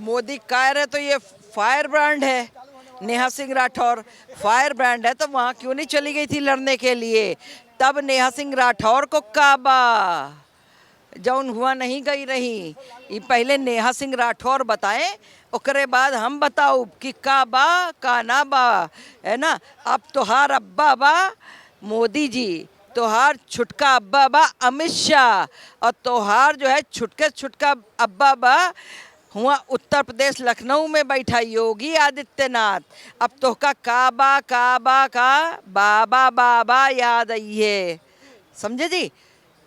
मोदी कह रहे तो ये फायर ब्रांड है, नेहा सिंह राठौर फायर ब्रांड है, तो वहाँ क्यों नहीं चली गई थी लड़ने के लिए? तब नेहा सिंह राठौर को काबा जौन हुआ नहीं गई रही। ये पहले नेहा सिंह राठौर बताएं, ओकरे बाद हम बताऊ कि काबा का ना बा, है ना। अब तोहार अब्बा बा मोदी जी, तोहार छुटका अब्बा बा अमित शाह, और तोहार जो है छुटके छुटका अब्बा बा हुआ उत्तर प्रदेश लखनऊ में बैठा योगी आदित्यनाथ। अब तोहका काबा काबा का बाबा बाबा याद आई है, समझे जी।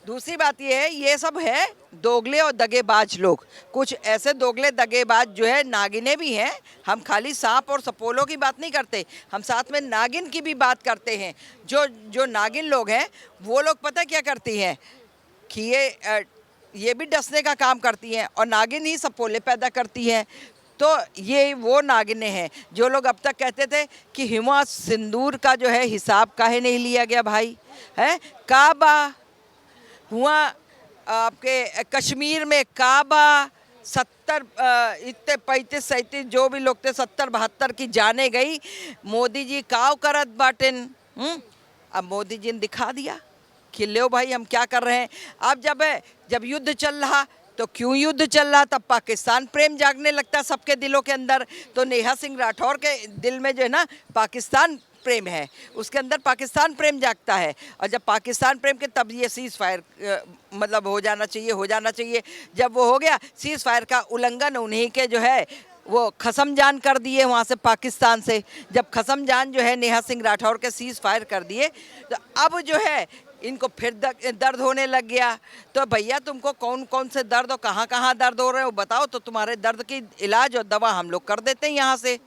दूसरी बात ये है, ये सब है दोगले और दगेबाज लोग। कुछ ऐसे दोगले दगेबाज जो है नागिने भी हैं। हम खाली सांप और सपोलों की बात नहीं करते, हम साथ में नागिन की भी बात करते हैं। जो जो नागिन लोग हैं वो लोग पता क्या करती हैं कि ये भी डसने का काम करती हैं और नागिन ही सपोले पैदा करती हैं। तो ये वो नागिने हैं जो लोग अब तक कहते थे कि हिमा सिंदूर का जो है हिसाब काहे नहीं लिया गया भाई, है काबा हुआ आपके कश्मीर में काबा 70 इतने 35-37 जो भी लोग थे 70-72 की जाने गई। मोदी जी काव करत बाटेन। अब मोदी जी ने दिखा दिया कि लो भाई हम क्या कर रहे हैं। अब जब युद्ध चल रहा तो क्यों युद्ध चल रहा, तब पाकिस्तान प्रेम जागने लगता सबके दिलों के अंदर। तो नेहा सिंह राठौर के दिल में जो है ना पाकिस्तान प्रेम है, उसके अंदर पाकिस्तान प्रेम जागता है। और जब पाकिस्तान प्रेम के तब ये सीज़ फायर मतलब हो जाना चाहिए। जब वो हो गया सीज़ फायर का उल्लंघन, उन्हीं के जो है वो खसम जान कर दिए वहाँ से पाकिस्तान से। जब खसम जान जो है नेहा सिंह राठौर के सीज़ फायर कर दिए तो अब जो है इनको फिर दर्द होने लग गया। तो भैया तुमको कौन कौन से दर्द और कहाँ कहाँ दर्द हो रहे हो बताओ, तो तुम्हारे दर्द की इलाज और दवा हम लोग कर देते हैं यहाँ से।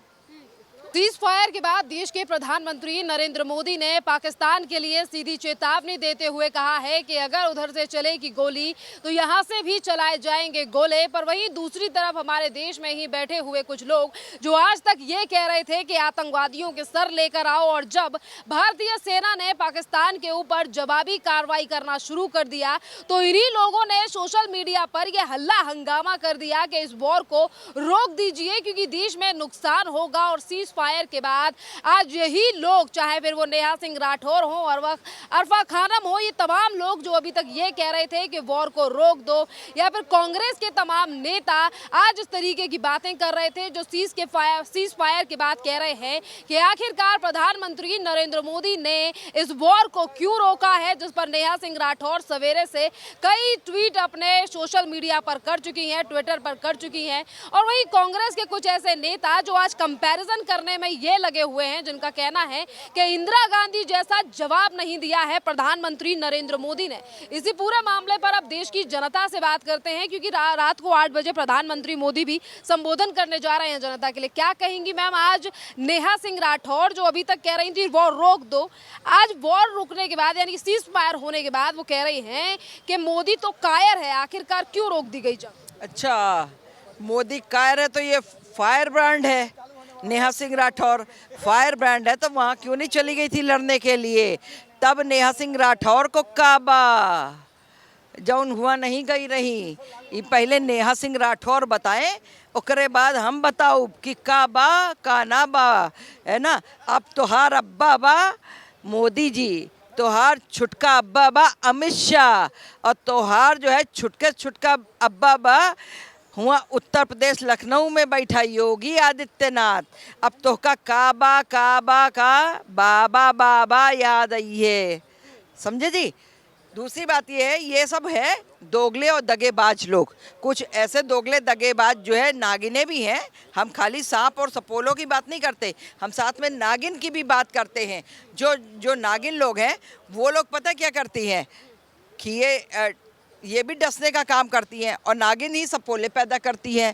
सीज फायर के बाद देश के प्रधानमंत्री नरेंद्र मोदी ने पाकिस्तान के लिए सीधी चेतावनी देते हुए कहा है कि अगर उधर से चलेगी गोली तो यहां से भी चलाए जाएंगे गोले। पर वहीं दूसरी तरफ हमारे देश में ही बैठे हुए कुछ लोग जो आज तक ये कह रहे थे कि आतंकवादियों के सर लेकर आओ, और जब भारतीय सेना ने पाकिस्तान के ऊपर जवाबी कार्रवाई करना शुरू कर दिया तो इन्हीं लोगों ने सोशल मीडिया पर यह हल्ला हंगामा कर दिया कि इस वॉर को रोक दीजिए क्योंकि देश में नुकसान होगा। और सीज फायर के बाद आज यही लोग, चाहे फिर वो नेहा सिंह राठौर हो और अरफा खानम हो, ये तमाम लोग जो अभी तक ये कह रहे थे कि वॉर को रोक दो, या फिर कांग्रेस के तमाम नेता आज इस तरीके की बातें कर रहे थे जो सीज फायर के बाद कह रहे हैं कि आखिरकार प्रधानमंत्री नरेंद्र मोदी ने इस वॉर को क्यों रोका है। जिस पर नेहा सिंह राठौर सवेरे से कई ट्वीट अपने सोशल मीडिया पर कर चुकी हैं, ट्विटर पर कर चुकी हैं। और वहीं कांग्रेस के कुछ ऐसे नेता जो आज कंपैरिजन करने में ये लगे हुए हैं, जिनका कहना है कि इंदिरा गांधी जैसा जवाब नहीं दिया है प्रधानमंत्री नरेंद्र मोदी ने। इसी पूरे मामले पर अब देश की जनता से बात करते हैं क्योंकि रात को 8 बजे प्रधानमंत्री मोदी भी संबोधन करने जा रहे हैं जनता के लिए। क्या कहेंगी मैम आज नेहा सिंह राठौर जो अभी तक कह रही थी वॉर रोक दो, आज वॉर रुकने के बाद यानी सीज फायर होने के बाद वो कह रही हैं कि मोदी तो कायर है, आखिरकार क्यों रोक दी गई जंग? अच्छा, मोदी कायर है तो ये फायर ब्रांड है, नेहा सिंह राठौर फायर ब्रांड है, तो वहाँ क्यों नहीं चली गई थी लड़ने के लिए? तब नेहा सिंह राठौर को काबा जौन हुआ नहीं गई रही। ये पहले नेहा सिंह राठौर बताएं, ओकरे बाद हम बताऊ कि काबा का ना बा, है ना। अब तोहार अब्बा बा मोदी जी, तोहार छुटका अब्बा बा अमित शाह, और तोहार जो है छुटके छुटका अब्बा बा हुआ उत्तर प्रदेश लखनऊ में बैठा योगी आदित्यनाथ। अब तोहका काबा काबा का बाबा बाबा याद आई है, समझे जी। दूसरी बात ये है, ये सब है दोगले और दगेबाज लोग। कुछ ऐसे दोगले दगेबाज जो है नागिने भी हैं। हम खाली सांप और सपोलों की बात नहीं करते, हम साथ में नागिन की भी बात करते हैं। जो नागिन लोग हैं वो लोग पता क्या करती हैं कि ये भी डसने का काम करती हैं और नागिन ही सपोले पैदा करती हैं।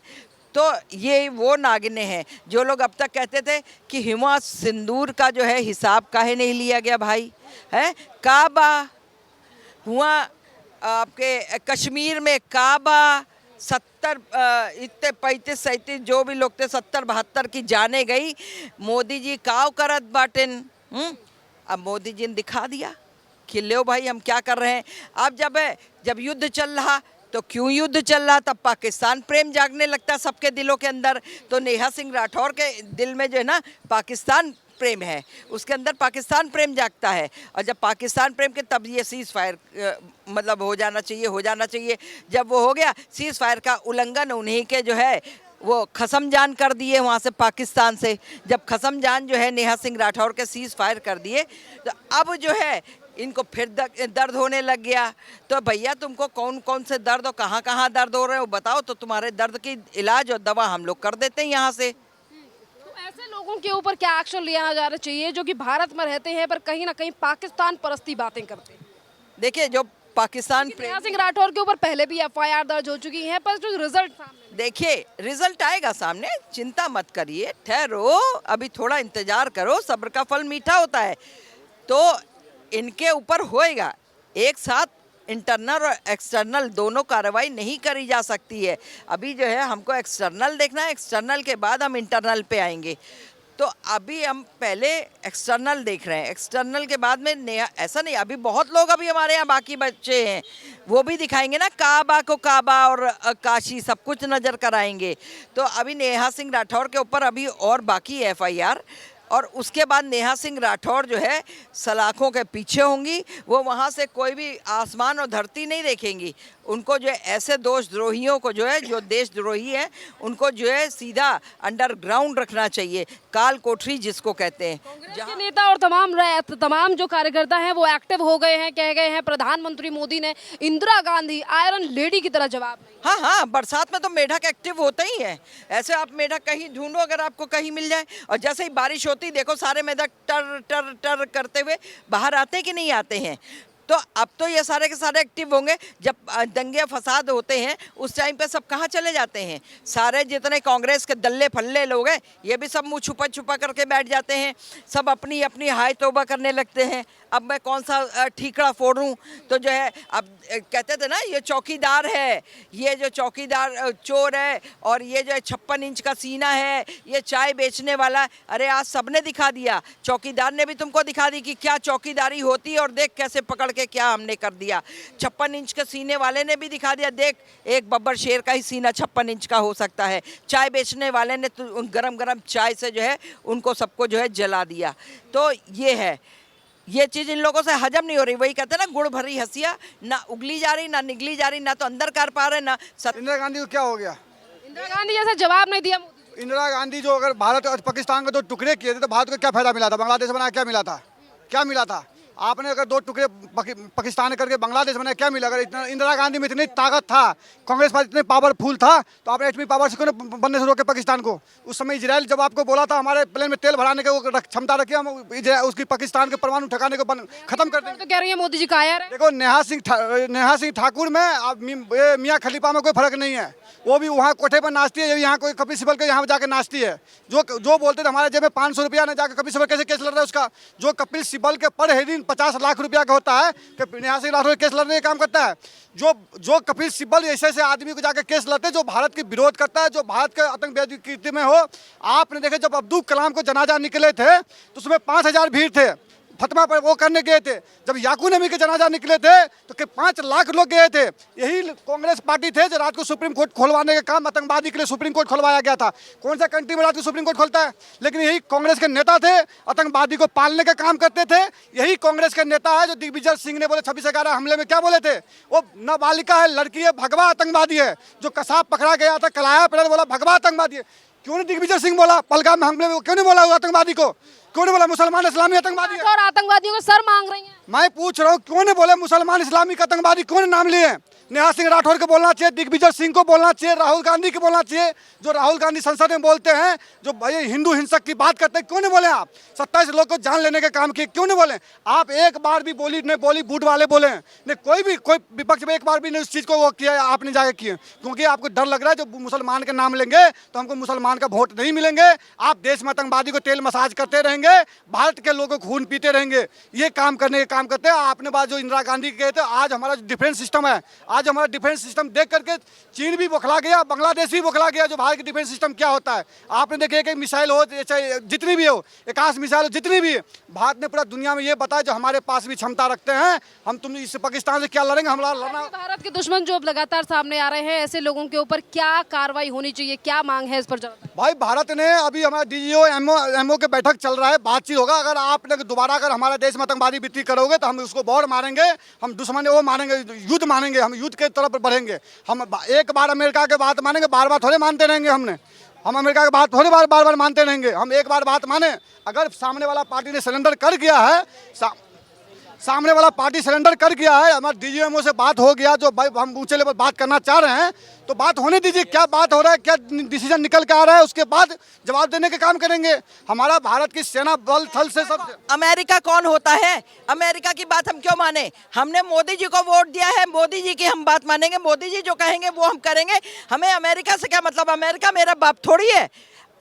तो ये वो नागिने हैं जो लोग अब तक कहते थे कि हिमा सिंदूर का जो है हिसाब काहे नहीं लिया गया भाई, है काबा हुआ आपके कश्मीर में काबा 70 इतने 35-37 जो भी लोग थे 70-72 की जाने गई। मोदी जी काव करत बाटेन। अब मोदी जी ने दिखा दिया कि लो भाई हम क्या कर रहे हैं। अब जब युद्ध चल रहा तो क्यों युद्ध चल रहा, तब पाकिस्तान प्रेम जागने लगता सबके दिलों के अंदर। तो नेहा सिंह राठौर के दिल में जो है ना पाकिस्तान प्रेम है, उसके अंदर पाकिस्तान प्रेम जागता है। और जब पाकिस्तान प्रेम के तब ये सीज़ फायर मतलब हो जाना चाहिए। जब वो हो गया सीज़ फायर का उल्लंघन, उन्हीं के जो है वो खसम जान कर दिए वहाँ से पाकिस्तान से। जब खसम जान जो है नेहा सिंह राठौर के सीज़ फायर कर दिए, तो अब जो है इनको फिर दर्द होने लग गया। तो भैया तुमको कौन कौन से दर्द और कहाँ कहाँ दर्द हो रहे हो बताओ, तो तुम्हारे दर्द की इलाज और दवा हम लोग कर देते हैं यहाँ से। तो ऐसे लोगों के ऊपर क्या एक्शन लिया जाना चाहिए जो कि भारत में रहते हैं पर कहीं ना कहीं पाकिस्तान परस्ती बातें करते हैं? देखिए, जो पाकिस्तान नेहा सिंह राठौर के ऊपर पहले भी एफआईआर दर्ज हो चुकी है, पर जो रिजल्ट सामने, देखिए रिजल्ट आएगा सामने, चिंता मत करिए, ठहरो, अभी थोड़ा इंतजार करो, सब्र का फल मीठा होता है। तो इनके ऊपर होएगा, एक साथ इंटरनल और एक्सटर्नल दोनों कार्रवाई नहीं करी जा सकती है। अभी जो है हमको एक्सटर्नल देखना है, एक्सटर्नल के बाद हम इंटरनल पे आएंगे। तो अभी हम पहले एक्सटर्नल देख रहे हैं, एक्सटर्नल के बाद में नया, ऐसा नहीं, अभी बहुत लोग अभी हमारे यहाँ बाकी बच्चे हैं, वो भी दिखाएंगे ना, काबा को काबा और काशी सब कुछ नज़र कराएंगे। तो अभी नेहा सिंह राठौर के ऊपर अभी और बाकी एफआईआर, और उसके बाद नेहा सिंह राठौर जो है सलाखों के पीछे होंगी। वो वहाँ से कोई भी आसमान और धरती नहीं देखेंगी। उनको जो है ऐसे देशद्रोहियों को जो है, जो देशद्रोही हैं, उनको जो है सीधा अंडरग्राउंड रखना चाहिए, काल कोठरी जिसको कहते हैं। कांग्रेस के नेता और तमाम जो कार्यकर्ता हैं वो एक्टिव हो गए हैं, कह गए हैं प्रधानमंत्री मोदी ने इंदिरा गांधी आयरन लेडी की तरह जवाब नहीं। हाँ हाँ, बरसात में तो मेढक एक्टिव होते ही है। ऐसे आप मेढक कहीं ढूंढो, अगर आपको कहीं मिल जाए, और जैसे ही बारिश होती देखो सारे मेढक टर टर टर करते हुए बाहर आते कि नहीं आते हैं। तो अब तो ये सारे के सारे एक्टिव होंगे। जब दंगे फसाद होते हैं उस टाइम पे सब कहाँ चले जाते हैं, सारे जितने कांग्रेस के दल्ले फल्ले लोग हैं ये भी सब मुंह छुपा छुपा करके बैठ जाते हैं, सब अपनी अपनी हाय तौबा करने लगते हैं। अब मैं कौन सा ठीकड़ा फोड़ूं, तो जो है अब कहते थे ना ये चौकीदार है, ये जो चौकीदार चोर है, और ये जो 56 इंच का सीना है, ये चाय बेचने वाला। अरे आज सबने दिखा दिया, चौकीदार ने भी तुमको दिखा दी कि क्या चौकीदारी होती है, और देख कैसे पकड़ के क्या हमने कर दिया। 56 इंच के सीने वाले ने भी दिखा दिया, देख एक बब्बर शेर का ही सीना 56 इंच का हो सकता है। चाय बेचने वाले ने तो गरम गरम चाय से जो है उनको सबको जो है जला दिया। तो ये है, ये चीज़ इन लोगों से हजम नहीं हो रही। वही कहते हैं ना, गुड़ भरी हंसिया ना उगली जा रही ना निगली जा रही, ना तो अंदर कर पा रहे ना। इंदिरा गांधी को क्या हो गया? इंदिरा गांधी जैसा जवाब नहीं दिया मोदी। इंदिरा गांधी जो अगर भारत और पाकिस्तान के दो टुकड़े किए थे तो भारत को क्या फायदा मिला था? बांग्लादेश बनाया, क्या मिला था? क्या मिला था? आपने अगर दो टुकड़े पाकिस्तान करके बांग्लादेश बनाया, क्या मिला? अगर इतना इंदिरा गांधी में इतनी ताकत था, कांग्रेस पार्टी इतने पावरफुल था, तो आपने एटमी पावर से क्यों नहीं बनने से रोके पाकिस्तान को? उस समय इजराइल जब आपको बोला था हमारे प्लेन में तेल भराने की क्षमता रखिए, हम उसकी पाकिस्तान के परमाणु ठिकाने को खत्म कर देंगे। तो कह रही है मोदी जी कायर है। देखो नेहा सिंह ठाकुर में मियाँ खलीफा में कोई फर्क नहीं है। वो भी वहाँ कोठे पर नाचती है, यहाँ कोई कपिल सिब्बल के यहाँ जाके नाचती है। जो बोलते थे हमारे जेब में 500 रुपया ने जाकर कपिल सिब्बल कैसे केस लड़ रहा है उसका? जो कपिल सिब्बल के पर हेड 50 लाख रुपया का होता है कि नेहा सिंह राठौर केस लड़ने का काम करता है। जो कपिल सिब्बल ऐसे आदमी को जाकर केस लड़ते जो भारत के विरोध करता है, जो भारत के आतंकवादी कृत्य में हो। आपने देखे जब अब्दुल कलाम को जनाजा निकले थे तो उसमें 5000 भीड़ थे, फतवा पर वो करने गए थे। जब याकूब नबी के जनाजा निकले थे तो 5 लाख लोग गए थे। यही कांग्रेस पार्टी थे जो रात को सुप्रीम कोर्ट खोलवाने का काम, आतंकवादी के लिए सुप्रीम कोर्ट खोलवाया गया था। कौन सा कंट्री में रात को सुप्रीम कोर्ट खोलता है? लेकिन यही कांग्रेस के नेता थे, आतंकवादी को पालने का काम करते थे। यही कांग्रेस के नेता है जो दिग्विजय सिंह ने बोले 26/11 हमले में क्या बोले थे? वो नाबालिका है, लड़की है, भगवा आतंकवादी है। जो कसाब पकड़ा गया था कलाया पहले बोला भगवा आतंकवादी है। क्यों नहीं दिग्विजय सिंह बोला? पहलगाम में हमले में क्यों नहीं बोला? आतंकवादी को क्यों नहीं बोला? मुसलमान इस्लामी आतंकवादी है। और आतंकवादियों को सर मांग रही हैं। मैं पूछ रहा हूँ क्यों नहीं बोले मुसलमान इस्लामी आतंकवादी? क्यों नाम लिए? नेहा सिंह राठौर को बोलना चाहिए, दिग्विजय सिंह को बोलना चाहिए, राहुल गांधी को बोलना चाहिए। जो राहुल गांधी संसद में बोलते हैं, जो भाई हिंदू हिंसक की बात करते हैं, क्यों नहीं बोले आप? 27 लोग को जान लेने के काम किए, क्यों नहीं बोले आप? एक बार भी बोली नहीं, बॉलीवुड वाले बोले नहीं, कोई विपक्ष में एक बार भी नहीं उस चीज़ को वो किया आपने जाके किए। क्योंकि आपको डर लग रहा है जो मुसलमान के नाम लेंगे तो हमको मुसलमान का वोट नहीं मिलेंगे। आप देश में आतंकवादी को तेल मसाज करते रहेंगे। रहेंगे, भारत के लोगों को खून पीते रहेंगे। ये काम करते हैं। आपने बात जो इंदिरा गांधी के कहे थे, आज हमारा जो डिफेंस सिस्टम है, आज हमारा डिफेंस सिस्टम देख करके चीन भी बौखला गया, बांग्लादेश भी बौखला गया जो भारत की डिफेंस सिस्टम क्या होता है। आपने देखे कि मिसाइल हो चाहे जितनी भी हो, आकाश मिसाइल हो जितनी भी, भारत ने पूरा दुनिया में ये बताया जो हमारे पास भी क्षमता रखते हैं, हम तुम इस पाकिस्तान से क्या लड़ेंगे, हमारा लड़ना। भारत के दुश्मन जो अब लगातार सामने आ रहे हैं, ऐसे लोगों के ऊपर क्या कार्रवाई होनी चाहिए, क्या मांग है इस पर जवाब? भाई भारत ने अभी हमारा डीजीओ एमओ के बैठक चल रहा है, बातचीत होगा। अगर आपने दोबारा अगर हमारे देश में आतंकवादी वृत्ति करोगे तो हम उसको बहुत मारेंगे, हम दुश्मन वो मानेंगे, युद्ध मानेंगे, हम युद्ध के तरफ बढ़ेंगे। हम एक बार अमेरिका के बात मानेंगे, बार बार थोड़े मानते रहेंगे। हम अमेरिका की बात थोड़ी बार बार मानते रहेंगे। हम एक बार बात माने, अगर सामने वाला पार्टी ने सरेंडर कर गया है, सामने वाला पार्टी सरेंडर कर गया है, हमारे डीजीएमओ से बात हो गया, जो भाई हम ऊंचे लेवल बात करना चाह रहे हैं तो बात होने दीजिए। क्या बात हो रहा है, क्या डिसीजन निकल के आ रहा है, उसके बाद जवाब देने के काम करेंगे। हमारा भारत की सेना बल थल से सब। अमेरिका कौन होता है? अमेरिका की बात हम क्यों माने? हमने मोदी जी को वोट दिया है, मोदी जी की हम बात मानेंगे, मोदी जी जो कहेंगे वो हम करेंगे। हमें अमेरिका से क्या मतलब? अमेरिका मेरा बाप थोड़ी है।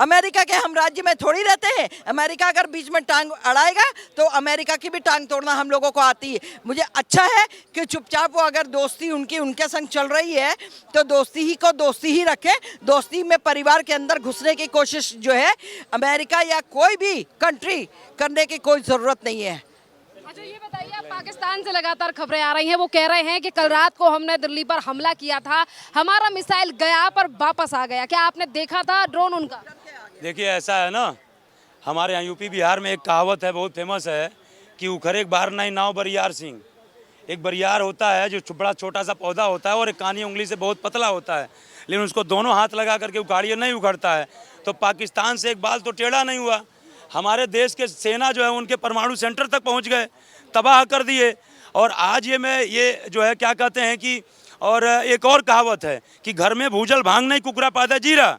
अमेरिका के हम राज्य में थोड़ी रहते हैं। अमेरिका अगर बीच में टांग अड़ाएगा तो अमेरिका की भी टांग तोड़ना हम लोगों को आती है। मुझे अच्छा है कि चुपचाप वो अगर दोस्ती उनके संग चल रही है तो दोस्ती ही को दोस्ती ही रखें। दोस्ती में परिवार के अंदर घुसने की कोशिश जो है अमेरिका या कोई भी कंट्री करने की कोई ज़रूरत नहीं है। अच्छा ये बताइए, आप पाकिस्तान से लगातार खबरें आ रही हैं, वो कह रहे हैं कि कल रात को हमने दिल्ली पर हमला किया था, हमारा मिसाइल गया पर वापस आ गया। क्या आपने देखा था ड्रोन उनका? देखिए ऐसा है ना, हमारे यहाँ यूपी बिहार में एक कहावत है, बहुत फेमस है कि उखर एक बार नहीं नाव बरियार सिंह। एक बरियार होता है जो बड़ा छोटा सा पौधा होता है और एक कानी उंगली से बहुत पतला होता है, लेकिन उसको दोनों हाथ लगा करके उखाड़िए नहीं उखड़ता है। तो पाकिस्तान से एक बाल तो टेढ़ा नहीं हुआ। हमारे देश के सेना जो है उनके परमाणु सेंटर तक पहुँच गए, तबाह कर दिए। और आज ये जो है क्या कहते हैं कि, और एक और कहावत है कि घर में भूजल भांग नहीं कुकरा पाता जीरा।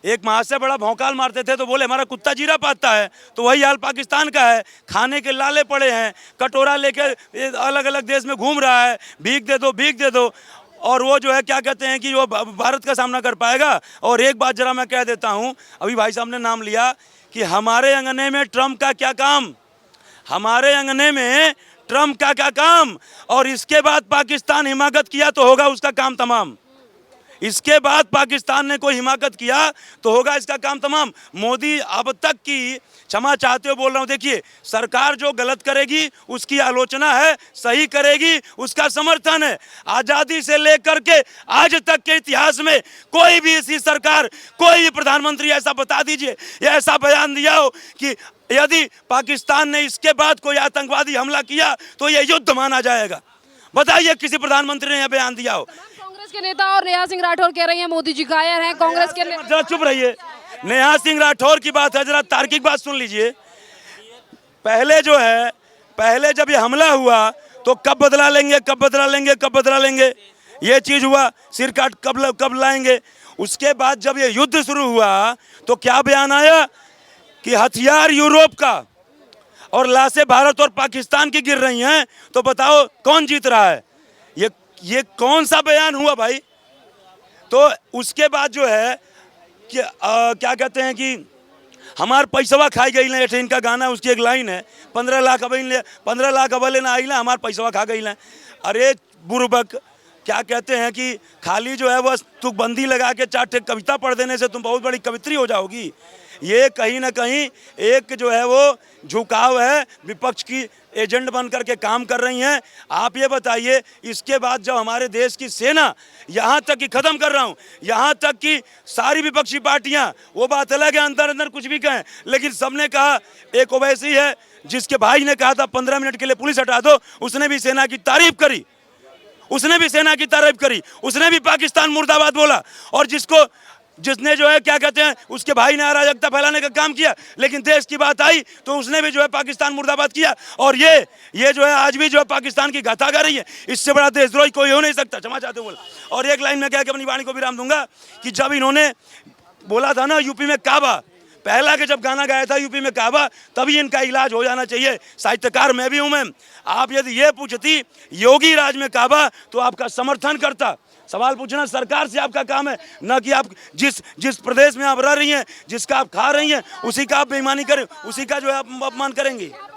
एक माँ से बड़ा भौकाल मारते थे तो बोले हमारा कुत्ता जीरा पाता है, तो वही हाल पाकिस्तान का है। खाने के लाले पड़े हैं, कटोरा लेकर अलग अलग देश में घूम रहा है, भीख दे दो। और वो जो है क्या कहते हैं कि वो भारत का सामना कर पाएगा। और एक बात जरा मैं कह देता हूँ, अभी भाई साहब ने नाम लिया कि हमारे अंगने में ट्रम्प का क्या काम, हमारे अंगने में ट्रम्प का क्या काम। और इसके बाद पाकिस्तान हिमाकत किया तो होगा उसका काम तमाम। इसके बाद पाकिस्तान ने कोई हिमाकत किया तो होगा इसका काम तमाम। मोदी अब तक की क्षमा चाहते हो बोल रहा हूँ। देखिए सरकार जो गलत करेगी उसकी आलोचना है, सही करेगी उसका समर्थन है। आज़ादी से लेकर के आज तक के इतिहास में कोई भी ऐसी सरकार, कोई भी प्रधानमंत्री ऐसा बता दीजिए या ऐसा बयान दिया हो कि यदि पाकिस्तान ने इसके बाद कोई आतंकवादी हमला किया तो यह युद्ध माना जाएगा? बताइए किसी प्रधानमंत्री ने यह बयान दिया हो? कांग्रेस के नेता और नेहा सिंह राठौर कह रही हैं मोदी जी कायर हैं। कांग्रेस के जरा चुप रहिए, नेहा सिंह राठौर की बात है, जरा तार्किक बात सुन लीजिए। पहले जब ये हमला हुआ तो कब बदला लेंगे ये चीज हुआ, सिर काट कब लाएंगे। उसके बाद जब ये युद्ध शुरू हुआ तो क्या बयान आया कि हथियार यूरोप का और लाशें भारत और पाकिस्तान की गिर रही हैं, तो बताओ कौन जीत रहा है? ये कौन सा बयान हुआ भाई? तो उसके बाद जो है कि क्या कहते हैं कि हमार पैसवा खाई गई ना, इनका गाना, उसकी एक लाइन है, 15 लाख अब लेना आई ना, हमार पैसवा खा गई ना। अरे बुरबक, क्या कहते हैं कि खाली जो है बस तुकबंदी लगा के 4 कविता पढ़ देने से तुम बहुत बड़ी कवित्री हो जाओगी। ये कहीं ना कहीं एक जो है वो झुकाव है, विपक्ष की एजेंट बन करके काम कर रही हैं। आप ये बताइए, इसके बाद जब हमारे देश की सेना, यहाँ तक कि ख़त्म कर रहा हूँ, यहाँ तक कि सारी विपक्षी पार्टियाँ, वो बात अलग है अंदर कुछ भी कहें, लेकिन सबने कहा, एक ओवैसी है जिसके भाई ने कहा था 15 मिनट के लिए पुलिस हटा दो, उसने भी सेना की तारीफ करी, उसने भी पाकिस्तान मुर्दाबाद बोला। और जिसने जो है क्या कहते हैं उसके भाई ने अराजकता फैलाने का काम किया, लेकिन देश की बात आई तो उसने भी जो है पाकिस्तान मुर्दाबाद किया। और ये जो है आज भी जो है पाकिस्तान की गाथा गा रही है। इससे बड़ा देशद्रोही कोई हो नहीं सकता, क्षमा चाहते बोला। और एक लाइन में क्या कि अपनी वाणी को विराम दूंगा कि जब इन्होंने बोला था ना यूपी में पहला के जब गाना गाया था यूपी में काबा, तभी इनका इलाज हो जाना चाहिए। साहित्यकार मैं भी हूं मैम। आप यदि ये पूछती योगी राज में काबा तो आपका समर्थन करता। सवाल पूछना सरकार से आपका काम है, न कि आप जिस प्रदेश में आप रह रही हैं, जिसका आप खा रही हैं, उसी का आप बेईमानी करें, उसी का जो है आप अपमान करेंगी।